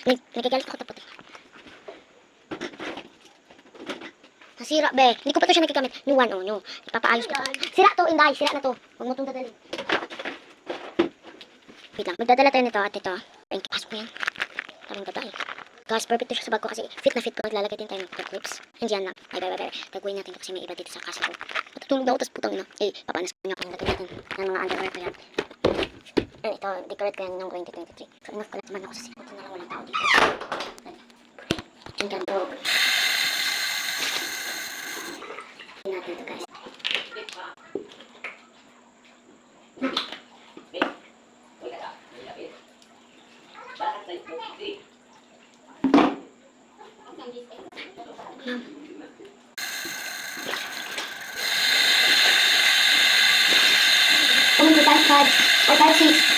Nagagalit ako tapos. Nasira, be. Hindi ko pa to siya nagagamit. New one, oh, new. Ipapaayos ko to. Sira to, Inday. Sira na to. Huwag mo itong dadalhin. Wait lang. Magdadala tayo nito at ito. Pasok mo yan. Parang babae. Guys, perfect to siya sa bag ko kasi fit na fit ko. Naglalagay din tayo ng clips. Hindi yan lang. Ay, bye. Gagawin natin ito kasi may iba dito sa castle ko. Matutulog na ako, tapos putang ina. Eh, papanas ko nga. Paglalagay natin ng mga underwear ko yan. Ito, decorate ko yan noong 2023. So, enough ko lang naman ako sa sinuto na lang walang tao dito. Yung ganito. Natin ito, guys. Comment to 5 cards or 5 6.